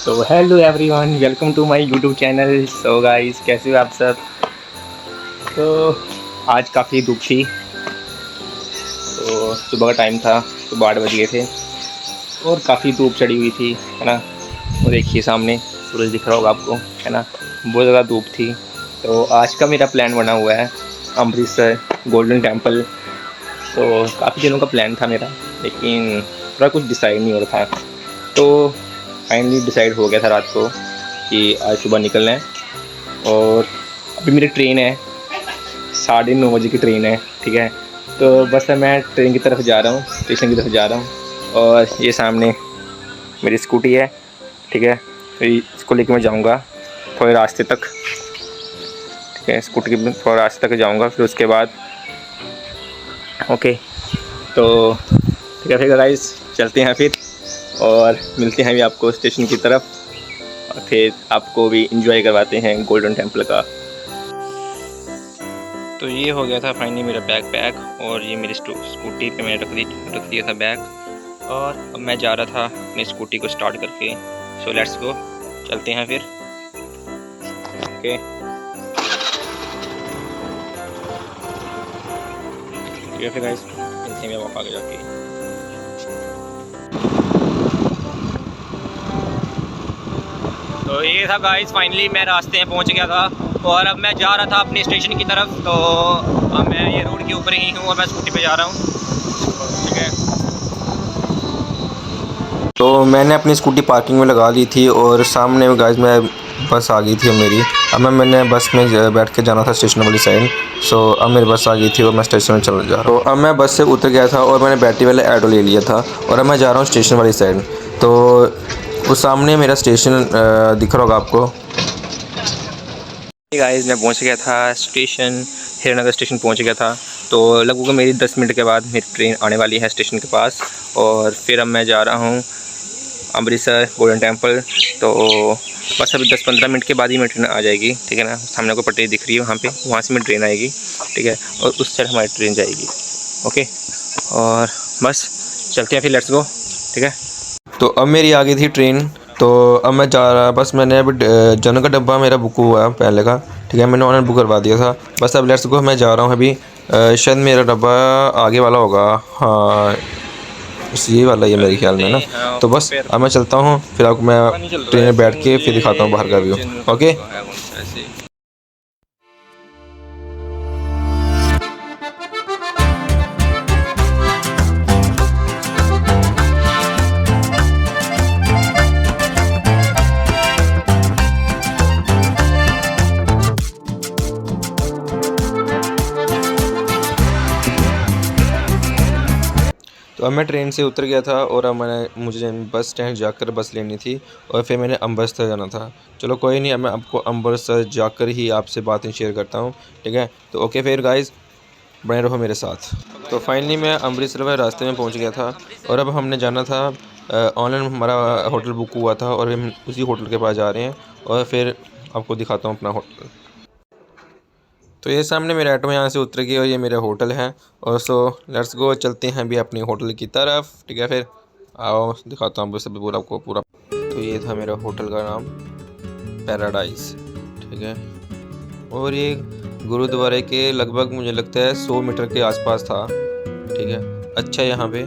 तो hello everyone, welcome to my YouTube channel. So guys, कैसे हो आप सब। तो आज काफ़ी धूप थी, तो सुबह का टाइम था, सुबह 8 बज गए थे और काफ़ी धूप चढ़ी हुई थी, है ना। वो देखिए सामने सूरज दिख रहा होगा आपको, है ना। बहुत ज़्यादा धूप थी। तो आज का मेरा प्लान बना हुआ है अमृतसर गोल्डन टेम्पल। तो काफ़ी दिनों का प्लान था मेरा, लेकिन थोड़ा कुछ डिसाइड नहीं हो रहा था। तो फाइनली डिसाइड हो गया था रात को कि आज सुबह निकलना है। और अभी मेरी ट्रेन है, 9:30 बजे की ट्रेन है, ठीक है। तो बस अब मैं ट्रेन की तरफ जा रहा हूँ, स्टेशन की तरफ जा रहा हूँ। और ये सामने मेरी स्कूटी है, ठीक है। तो इसको लेके मैं जाऊँगा थोड़े रास्ते तक, ठीक है। स्कूटी के थोड़ा रास्ते तक जाऊँगा, फिर उसके बाद ओके। तो ठीक है, फिर गाइस चलते हैं फिर और मिलते हैं भी आपको स्टेशन की तरफ, और फिर आपको भी इंजॉय करवाते हैं गोल्डन टेम्पल का। तो ये हो गया था फाइनली मेरा बैग पैक, और ये मेरी स्कूटी पे मैंने रख दिया था बैग। और अब मैं जा रहा था अपनी स्कूटी को स्टार्ट करके। सो लेट्स गो, चलते हैं फिर। ओके ठीक है, फिर गाइस मिलते हैं आप आगे जाके। तो ये था गाइस, फाइनली मैं रास्ते में पहुंच गया था और अब मैं जा रहा था अपने स्टेशन की तरफ। तो अब मैं ये रोड के ऊपर ही हूँ और मैं स्कूटी पे जा रहा हूँ, ठीक है। तो मैंने अपनी स्कूटी पार्किंग में लगा दी थी और सामने में गाइस मैं बस आ गई थी मेरी। अब मैंने बस में बैठ के जाना था स्टेशन वाली साइड। सो अब मेरी बस आ गई थी और मैं स्टेशन में चला जा रहा हूँ। तो अब मैं बस से उतर गया था और मैंने बैटरी वाले ऑटो ले लिया था और अब मैं जा रहा हूँ स्टेशन वाली साइड। तो वो सामने मेरा स्टेशन दिख रहा होगा आपको। गाइस मैं पहुंच गया था स्टेशन, हीरानगर स्टेशन पहुंच गया था। तो लगभग मेरी 10 मिनट के बाद मेरी ट्रेन आने वाली है स्टेशन के पास, और फिर अब मैं जा रहा हूं अमृतसर गोल्डन टेम्पल। तो बस अभी 10-15 मिनट के बाद ही मेरी ट्रेन आ जाएगी, ठीक है ना। सामने को पटरी दिख रही है वहाँ पे, वहाँ से मेरी ट्रेन आएगी, ठीक है। और उस साइड हमारी ट्रेन जाएगी, ओके। और बस चलते हैं फिर, लेट्स गो, ठीक है। तो अब मेरी आ गई थी ट्रेन। तो अब मैं जा रहा, बस मैंने अभी जनरल का डब्बा मेरा बुक हुआ है पहले का, ठीक है। मैंने ऑनलाइन बुक करवा दिया था। बस अब लेट्स गो, मैं जा रहा हूँ अभी। शायद मेरा डब्बा आगे वाला होगा, हाँ ये वाला ही है मेरे ख्याल में ना। तो बस अब मैं चलता हूँ, फिर आपको मैं ट्रेन में बैठ के फिर दिखाता हूँ बाहर का व्यू, ओके। तो अब मैं ट्रेन से उतर गया था और अब मुझे बस स्टैंड जाकर बस लेनी थी और फिर मैंने अमृतसर जाना था। चलो कोई नहीं, अब मैं आपको अमृतसर जाकर ही आपसे बातें शेयर करता हूँ, ठीक है। तो ओके फिर गाइस, बने रहो मेरे साथ। तो फाइनली मैं अमृतसर वाले रास्ते में पहुँच गया था और अब हमने जाना था, ऑनलाइन हमारा होटल बुक हुआ था और हम उसी होटल के पास जा रहे हैं और फिर आपको दिखाता हूँ अपना होटल। तो ये सामने मेरा ऑटो यहाँ से उतर गया और ये मेरा होटल है। और सो लेट्स गो, चलते हैं अभी अपने होटल की तरफ, ठीक है। फिर आओ दिखाता हूँ बस अभी पूरा आपको पूरा। तो ये था मेरा होटल का नाम, पैराडाइज, ठीक है। और ये गुरुद्वारे के लगभग मुझे लगता है 100 मीटर के आसपास था, ठीक है। अच्छा यहाँ पे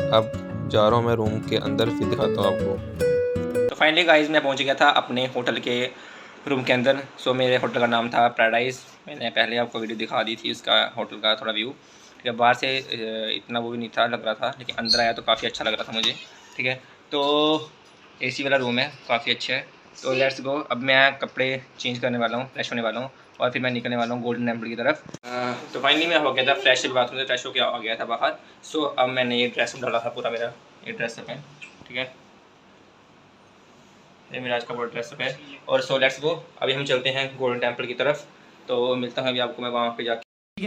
अब जा रहा हूँ मैं रूम के अंदर, फिर दिखाता हूँ आपको। तो फाइनली गाइस मैं पहुँच गया था अपने होटल के रूम के अंदर। सो मेरे होटल का नाम था पैराडाइज। मैंने पहले आपको वीडियो दिखा दी थी उसका, होटल का थोड़ा व्यू, ठीक है। बाहर से इतना वो भी नहीं था लग रहा था, लेकिन अंदर आया तो काफ़ी अच्छा लग रहा था मुझे, ठीक है। तो एसी वाला रूम है, काफ़ी अच्छा है। तो लेट्स गो, अब मैं कपड़े चेंज करने वाला हूँ, फ्रेश होने वाला हूँ और फिर मैं निकलने वाला हूँ गोल्डन टेम्पल की तरफ। तो फाइनली मैं हो गया था फ्रेश, बाथरूम से फ्रेश होकर आ गया था बाहर। सो अब मैंने ये ड्रेसअप डाला था पूरा, मेरा ये ड्रेसअप है, ठीक है। ये मेरा आज का पूरा ड्रेसअप है। और सो लेट्स गो, अभी हम चलते हैं गोल्डन टेम्पल की तरफ। तो मिलता हूँ अभी आपको मैं वहाँ पे जाके,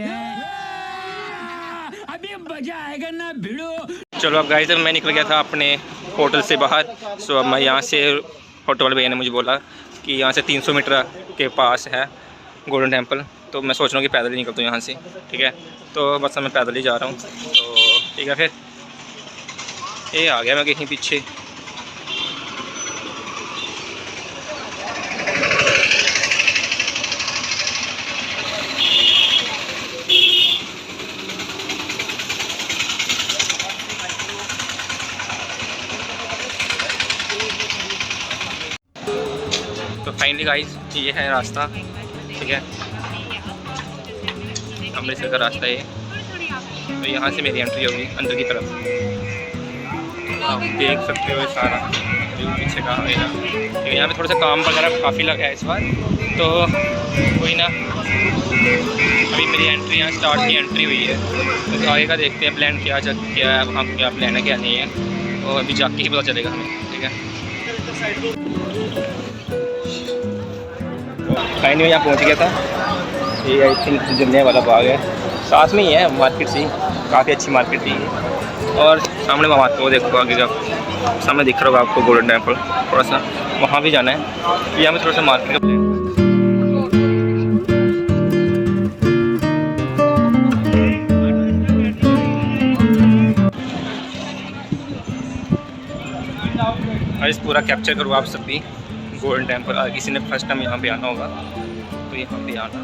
अभी मजा आएगा ना भिड़ो। चलो अब गाइस, मैं निकल गया था अपने होटल से बाहर। सो अब मैं यहाँ से, होटल वाले भैया ने मुझे बोला कि यहाँ से 300 मीटर के पास है गोल्डन टेम्पल। तो मैं सोच रहा हूँ कि पैदल ही निकलता हूँ यहाँ से, ठीक है। तो बस मैं पैदल ही जा रहा हूँ, तो ठीक है। फिर ये आ गया मैं कहीं पीछे, तो फाइनली गाइस ये है रास्ता, ठीक है, अमृतसर का रास्ता ये। तो यहाँ से मेरी एंट्री होगी अंदर की तरफ। आप देख सकते हो सारा व्यू पीछे का है ना। तो यहाँ पे थोड़ा सा काम वगैरह काफ़ी लगा है इस बार, तो कोई ना, अभी मेरी एंट्री यहाँ स्टार्ट की एंट्री हुई है। तो आगे का देखते हैं प्लान क्या है, वहाँ क्या प्लान है क्या नहीं है, और अभी जाके ही पता चलेगा हमें, ठीक है। फाइनली मैं यहाँ पहुँच गया था। ये आई थिंक जलने वाला बाग है, साथ में ही है मार्केट सी, काफ़ी अच्छी मार्केट थी। और सामने वहाँ तो देखो आगे का सामने दिख रहा होगा आपको गोल्डन टेम्पल, थोड़ा सा वहाँ भी जाना है। यहाँ में थोड़ा सा मार्केट का प्लान। इस पूरा कैप्चर करो आप सब भी गोल्डन टेम्पल। किसी ने फर्स्ट टाइम यहाँ पे आना होगा तो यहाँ पे आना।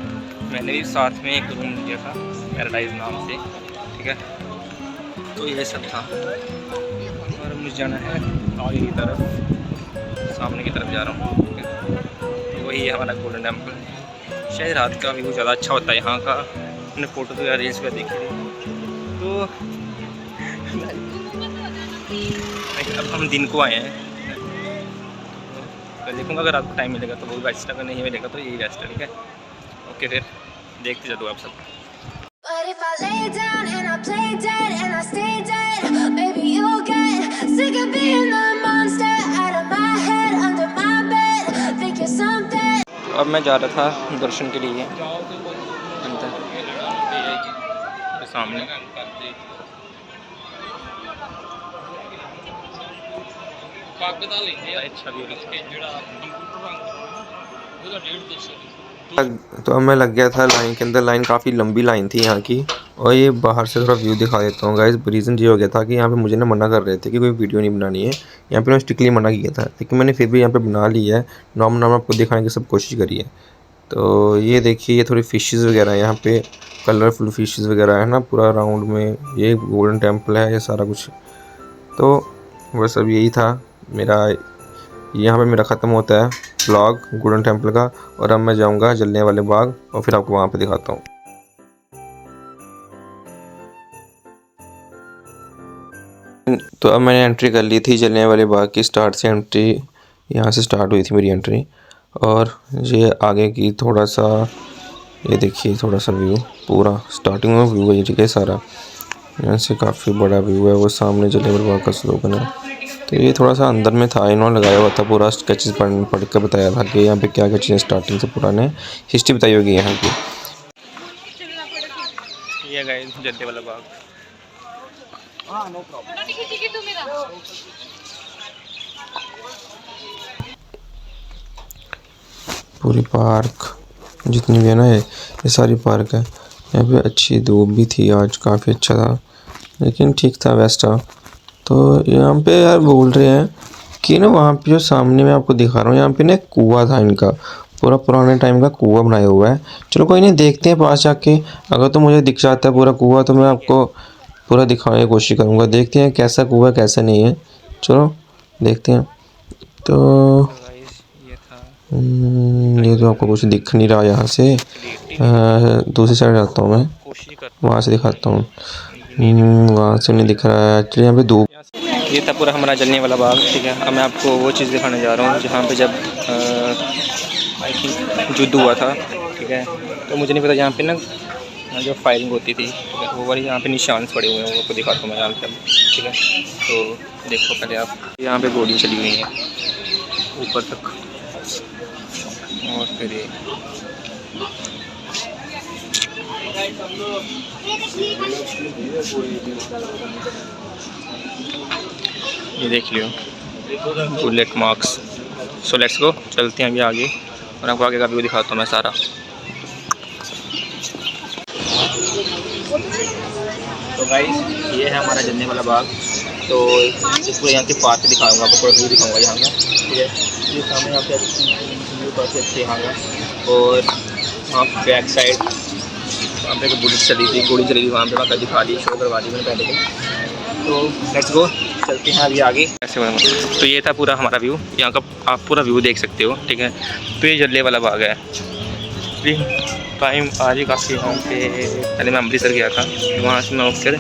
मैंने भी साथ में एक रूम लिया था पैराडाइज नाम से, ठीक है। तो ये सब था और मुझे जाना है आगे की तरफ, सामने की तरफ जा रहा हूँ, ठीक है। तो वही है हमारा गोल्डन टेम्पल। शायद रात का व्यू ज़्यादा अच्छा होता है यहाँ का। मैंने फ़ोटो तो यार रील्स पे देखी थी। तो अब हम दिन को आए हैं, तो देखूँगा अगर आपको टाइम मिलेगा तो वो बेस्ट, अगर नहीं मिलेगा तो यही बेस्ट है, ठीक है। ओके फिर देखते चलो आप सब। But if I lay down and I play dead and I stay dead, maybe you'll get sick of being the monster out of my head, under my bed, think you're something. अब मैं जा रहा था दर्शन के लिए अंदर, सामने अच्छा भी तो अब मैं लग गया था लाइन के अंदर। लाइन काफ़ी लंबी लाइन थी यहाँ की। और ये बाहर से थोड़ा व्यू दिखा देता हूँ गाइस। रीज़न ये हो गया था कि यहाँ पे मुझे ना मना कर रहे थे कि कोई वीडियो नहीं बनानी है। यहाँ पे मैं स्ट्रिक्टली मना किया था, लेकिन मैंने फिर भी यहाँ पे बना ली है। नॉर्मल आपको दिखाने की सब कोशिश करी है। तो ये देखिए, ये थोड़ी फ़िशेस वगैरह यहाँ पे, कलरफुल फ़िशेस वगैरह है ना पूरा राउंड में। ये गोल्डन टेम्पल है, ये सारा कुछ। तो बस अब यही था मेरा, यहाँ पे मेरा ख़त्म होता है व्लॉग गोल्डन टेम्पल का। और अब मैं जाऊँगा जलने वाले बाग और फिर आपको वहाँ पे दिखाता हूँ। तो अब मैंने एंट्री कर ली थी जलने वाले बाग की। स्टार्ट से एंट्री यहाँ से स्टार्ट हुई थी मेरी एंट्री। और ये आगे की थोड़ा सा, ये देखिए थोड़ा सा व्यू, पूरा स्टार्टिंग में व्यू है ये सारा। यहाँ से काफ़ी बड़ा व्यू है। वो सामने जलने वाले बाग का स्लोगन है। तो ये थोड़ा सा अंदर में था, इन्होंने लगाया हुआ था पूरा स्केचेस पढ़ कर बताया था कि यहाँ पे क्या क्या चीज़ें स्टार्टिंग से पुराने हिस्ट्री बताई होगी यहाँ की। ये गाइस जलने वाला बाग। पूरी पार्क जितनी भी है ना, ये सारी पार्क है। यहाँ पे अच्छी धूप भी थी आज, काफ़ी अच्छा था, लेकिन ठीक था बेस्ट था। तो यहाँ पे यार बोल रहे हैं कि ना वहाँ पे जो सामने मैं आपको दिखा रहा हूँ, यहाँ पे ना एक कुआं था इनका, पूरा पुराने टाइम का कुआं बनाया हुआ है। चलो कोई नहीं, देखते हैं पास जाके। अगर तो मुझे दिख जाता है पूरा कुआं तो मैं आपको पूरा दिखाने की कोशिश करूँगा। देखते हैं कैसा कुआं कैसा नहीं है, चलो देखते हैं। तो ये तो आपको कुछ दिख नहीं रहा यहाँ से। दूसरी साइड जाता हूँ मैं, वहाँ से दिखाता हूँ। वहाँ से नहीं दिख रहा है एक्चुअली, यहाँ पे धूप। ये था पूरा हमारा जलने वाला बाग, ठीक है। अब मैं आपको वो चीज़ दिखाने जा रहा हूँ जहाँ पे जब आई थिंक युद्ध हुआ था, ठीक है। तो मुझे नहीं पता यहाँ पे ना जो फायरिंग होती थी, ठीक है, वो वाली यहाँ पे निशान पड़े हुए हैं, वो आपको दिखाता हूँ मैं यहाँ पे, ठीक है। तो देखो पहले आप, यहाँ पे गोली चली हुई है ऊपर तक। और फिर ये देख लियो bullet marks. So let's go, चलते हैं अभी आगे और आपको आगे का व्यू दिखाता हूँ मैं सारा। तो गाइस ये है हमारा जलने वाला बाग। तो इसको यहाँ के पार्क दिखाऊंगा आपको, पूरा व्यू दिखाऊंगा यहाँ का, ठीक है। ये सामने यहाँ पे व्यू काफ़ी अच्छे यहाँ का। और वहाँ बैक साइड वहाँ पे बुलेट चली थी, गोली चली थी वहाँ पे, वहाँ का दिखा दी, शो करवा दी मैंने पहले। तो लेट्स गो, चलते हैं अभी आगे। ऐसे तो ये था पूरा हमारा व्यू, यहाँ का आप पूरा व्यू देख सकते हो, ठीक है। तो ये जलियांवाला बाग है। टाइम आज ही काफ़ी यहाँ पे, पहले मैं अमृतसर गया था, वहाँ से मैं उठकर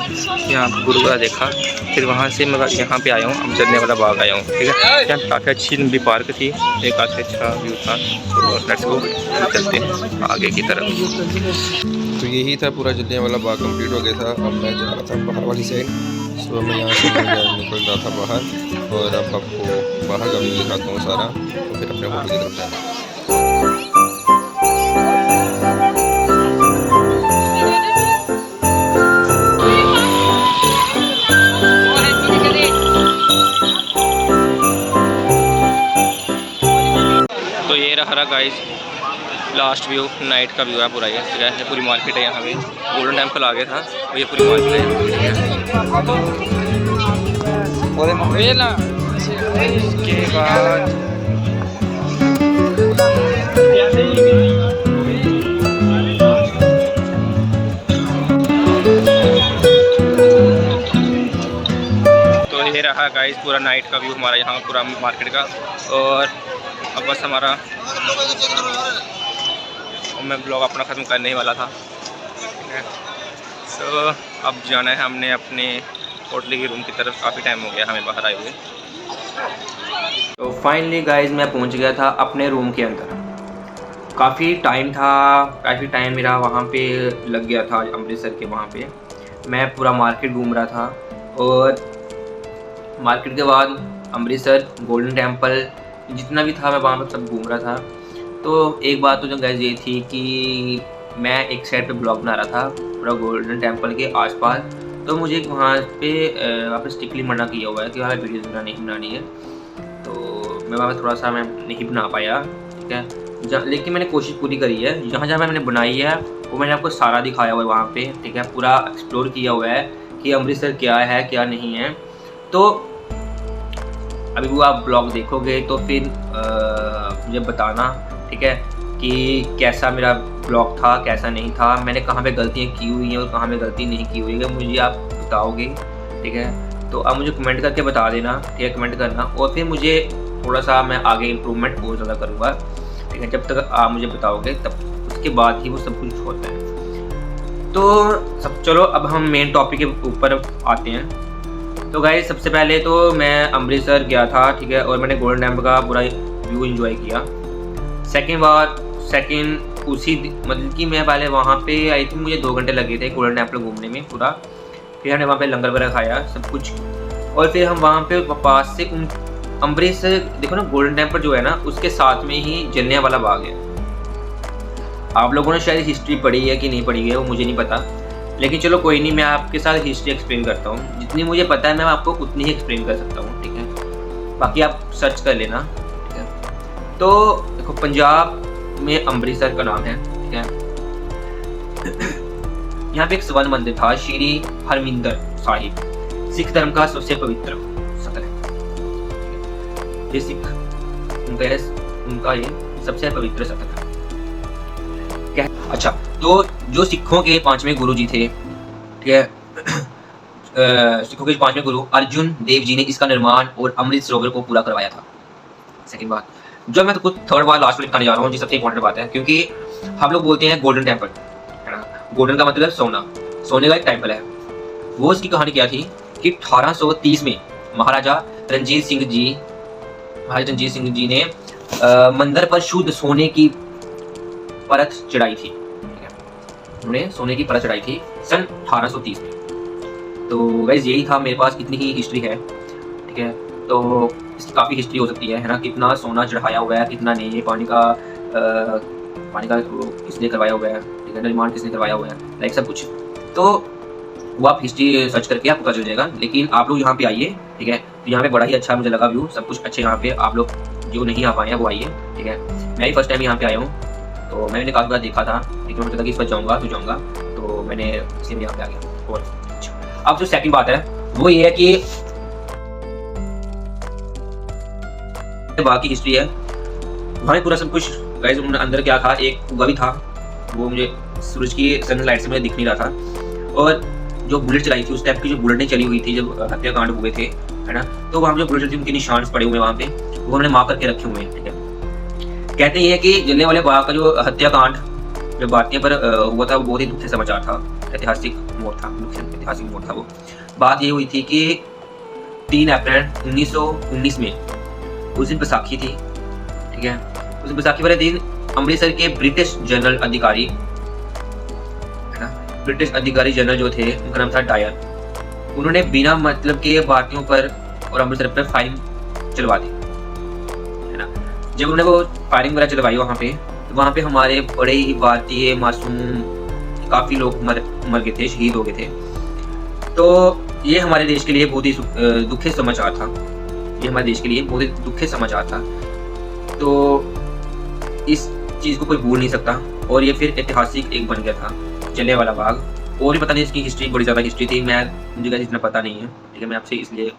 यहाँ गुरुद्वारा देखा, फिर वहाँ से मैं यहाँ पे आया हूँ, अब जलियांवाला बाग आया हूँ, ठीक है। यहाँ काफ़ी अच्छी लंबी पार्क थी, एक काफ़ी अच्छा व्यू था। तो लेट्स गो, चलते हैं आगे की तरफ। तो यही था पूरा जलियांवाला बाग कंप्लीट हो गया था। अब मैं जा रहा था बाहर वाली साइड, सो मैं यहाँ से निकल रहा था बाहर, और अब आपको बाहर का व्यू दिखाता हूँ सारा, तो फिर अपने होटल की तरफ जाना। तो ये रहा गाइस लास्ट व्यू, नाइट का व्यू है पूरा ये, ठीक है। ये पूरी मार्केट है, यहाँ पे गोल्डन टेम्पल आ गया था, तो ये पूरी मार्केट है, इसके बाद तो ये रहा गाइस पूरा नाइट का व्यू हमारा यहाँ पूरा मार्केट का। और अब बस हमारा, मैं ब्लॉग अपना ख़त्म करने ही वाला था, ठीक है। तो अब जाना है हमने अपने होटल के रूम की तरफ, काफ़ी टाइम हो गया हमें बाहर आए हुए। तो फाइनली गाइस मैं पहुंच गया था अपने रूम के अंदर। काफ़ी टाइम मेरा वहाँ पे लग गया था अमृतसर के। वहाँ पे मैं पूरा मार्केट घूम रहा था, और मार्केट के बाद अमृतसर गोल्डन टेम्पल जितना भी था मैं वहाँ पर सब घूम रहा था। तो एक बात तो जो गाइस ये थी कि मैं एक साइड पे ब्लॉग बना रहा था पूरा गोल्डन टेम्पल के आसपास, तो मुझे वहाँ पे वापस स्ट्रिक्टली मना किया हुआ है कि वहाँ वीडियोज़ नहीं बनानी है। तो मैं वहाँ पर थोड़ा सा मैं नहीं बना पाया, ठीक है। लेकिन मैंने कोशिश पूरी करी है, जहाँ जहाँ मैंने बनाई है वो मैंने आपको सारा दिखाया हुआ है वहाँ पे, ठीक है। पूरा एक्सप्लोर किया हुआ है कि अमृतसर क्या है क्या नहीं है। तो अभी वो आप ब्लॉग देखोगे तो फिर मुझे बताना, ठीक है, कि कैसा मेरा ब्लॉग था कैसा नहीं था, मैंने कहाँ पे गलतियाँ की हुई हैं और कहाँ पे गलती नहीं की हुई है, मुझे आप बताओगे, ठीक है। तो आप मुझे कमेंट करके बता देना, ठीक है, कमेंट करना, और फिर मुझे थोड़ा सा मैं आगे इम्प्रूवमेंट बहुत ज़्यादा करूँगा, ठीक है। जब तक आप मुझे बताओगे तब उसके बाद ही वो सब कुछ होता है। तो सब चलो अब हम मेन टॉपिक के ऊपर आते हैं। तो गाइस सबसे पहले तो मैं अमृतसर गया था, ठीक है, और मैंने गोल्डन टेम्पल का पूरा व्यू एंजॉय किया। सेकंड उसी मतलब कि मैं पहले वहाँ पे आई थी, मुझे 2 घंटे लगे थे गोल्डन टेम्पल घूमने में पूरा। फिर हमने वहाँ पे लंगर वगैरह खाया सब कुछ, और फिर हम वहाँ पे पास से अमृतसर देखो ना, गोल्डन टेम्पल जो है ना उसके साथ में ही जलियांवाला बाग है। आप लोगों ने शायद हिस्ट्री पढ़ी है कि नहीं पढ़ी है वो मुझे नहीं पता, लेकिन चलो कोई नहीं, मैं आपके साथ हिस्ट्री एक्सप्लेन करता हूँ। जितनी मुझे पता है मैं आपको उतनी ही एक्सप्लेन कर सकता हूँ, ठीक है। बाकी आप सर्च कर लेना, ठीक है। तो देखो पंजाब में अमृतसर का नाम है, ठीक है। यहाँ पे एक स्वर्ण मंदिर था, श्री हरमिंदर साहिब, सिख धर्म का सबसे पवित्र स्थल है। ये सिख उनका ये सबसे पवित्र स्थल है। अच्छा, तो जो सिखों के 5वें गुरु जी थे, ठीक है, सिखों के 5वें गुरु अर्जुन देव जी ने इसका निर्माण और अमृत सरोवर को पूरा करवाया था। सेकंड बात, जो मैं तो कुछ थर्ड बार लास्ट में दिखाने जा रहा हूँ, जी सबसे इंपॉर्टेंट बात है, क्योंकि हम लोग बोलते हैं गोल्डन टेम्पल, है ना। गोल्डन का मतलब सोना, सोने का एक टेम्पल है। वो उसकी कहानी क्या थी कि 1830 में महाराजा रणजीत सिंह जी ने मंदिर पर शुद्ध सोने की परत चढ़ाई थी, उन्होंने सोने की परत चढ़ाई थी सन 1830 में। तो गाइस यही था, मेरे पास इतनी ही हिस्ट्री है, ठीक है। तो इसकी काफ़ी हिस्ट्री हो सकती है ना, कितना सोना चढ़ाया हुआ है कितना नहीं, पानी का किसने करवाया हुआ है, ठीक है, निर्माण किसने करवाया हुआ है, लाइक सब कुछ। तो वो आप हिस्ट्री सर्च करके आपको पता चल जाएगा। लेकिन आप लोग यहाँ पे आइए, ठीक है। तो यहाँ पे बड़ा ही अच्छा मुझे लगा व्यू, सब कुछ अच्छे। यहाँ पे आप लोग जो नहीं आ पाए हैं वो आइए, ठीक है। मैं ही फर्स्ट टाइम यहाँ पे आया हूँ, तो मैंने काफ़ी बार देखा था, लेकिन मुझे लगा कि इस बार जाऊँगा, तो मैंने इसलिए यहाँ पे आ गया। और अब जो सेकंड बात है वो ये है कि बाकी हिस्ट्री है, वहाँ पूरा सब कुछ गाइस अंदर क्या था, एक कुआं भी था, वो मुझे सूरज की सनलाइट से मुझे दिख नहीं रहा था। और जो बुलेट चलाई थी उस टाइप की जो बुलेटें चली हुई थी जब हत्याकांड हुए थे, है ना। तो वहाँ पे जो बुलेट उनके निशान पड़े हुए हैं वहाँ पे, वो उन्होंने मार्क करके रखे हुए हैं, ठीक है। कहते हैं कि जलियांवाला बाग का जो हत्याकांड जो भारतीय पर हुआ था वो बहुत ही दुखद समाचार था, ऐतिहासिक मोड़ था, ऐतिहासिक मोड़ था वो। बात ये हुई थी कि 3 अप्रैल 1919 में उस दिन बैसाखी थी, ठीक है। उस बैसाखी वाले दिन अमृतसर के ब्रिटिश जनरल अधिकारी, है ना, ब्रिटिश अधिकारी जनरल जो थे उनका नाम था डायर, उन्होंने बिना मतलब के भारतीयों पर और अमृतसर पर फायरिंग चलवा दी, है ना। जब उन्होंने वो फायरिंग वगैरह चलवाई वहाँ पे, तो वहाँ पे हमारे बड़े ही भारतीय मासूम काफ़ी लोग मर गए थे, शहीद हो गए थे। तो ये हमारे देश के लिए बहुत ही दुखद समाचार था, ये हमारे देश के लिए बहुत ही दुखद समाचार था। तो इस चीज़ को कोई भूल नहीं सकता, और ये फिर ऐतिहासिक एक बन गया था जलियांवाला बाग। और भी पता नहीं, इसकी हिस्ट्री बड़ी ज़्यादा हिस्ट्री थी, मुझे क्या इतना पता नहीं है, ठीक है। मैं आपसे इसलिए,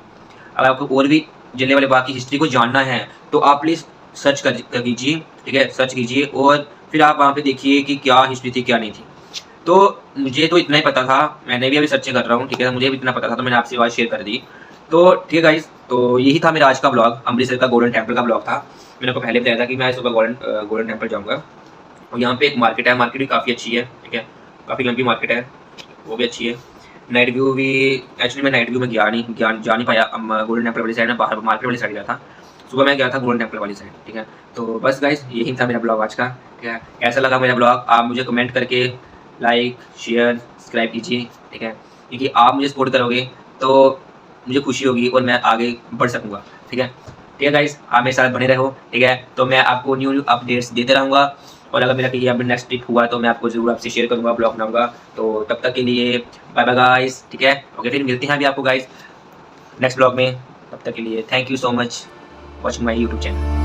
अगर आपको और भी जलियांवाला बाग की हिस्ट्री को जानना है तो आप प्लीज़ सर्च कर कीजिए, ठीक है, सर्च कीजिए और फिर आप वहाँ पे देखिए कि क्या हिस्ट्री थी क्या नहीं थी। तो मुझे तो इतना ही पता था, मैंने भी अभी सर्च कर रहा हूँ, ठीक है, मुझे भी इतना पता था, तो मैंने आपसे बात शेयर कर दी। तो ठीक है गाइस, तो यही था मेरा आज का ब्लॉग, अमृतसर का गोल्डन टेम्पल का ब्लॉग था। मैंने आपको पहले बताया था कि मैं सुबह गोल्डन टेम्पल जाऊँगा, और यहाँ पे एक मार्केट है, मार्केट भी काफ़ी अच्छी है, ठीक है, काफ़ी लंबी मार्केट है, वो भी अच्छी है। नाइट व्यू भी, एक्चुअली मैं नाइट व्यू में जा नहीं पाया, गोल्डन टेम्पल वाली साइड में, बाहर मार्केट वाली साइड गया था। सुबह मैं गया था गोल्डन टेम्पल वाली साइड, ठीक है। तो बस गाइस, यही था मेरा ब्लॉग आज का, ठीक है। कैसा लगा मेरा ब्लॉग आप मुझे कमेंट करके लाइक शेयर सब्सक्राइब कीजिए, ठीक है, क्योंकि आप मुझे सपोर्ट करोगे तो मुझे खुशी होगी और मैं आगे बढ़ सकूँगा, ठीक है। ठीक है गाइस, आप मेरे साथ बने रहो, ठीक है। तो मैं आपको न्यू अपडेट्स देते रहूँगा, और अगर मेरा कहीं नेक्स्ट ट्रिप हुआ तो मैं आपको जरूर आपसे शेयर करूँगा, ब्लॉग बनाऊँगा। तो तब तक के लिए बाय बाय गाइस, ठीक है। ओके, फिर मिलते हैं अभी आपको गाइस नेक्स्ट ब्लॉग में। तब तक के लिए thank you so much watching my YouTube channel.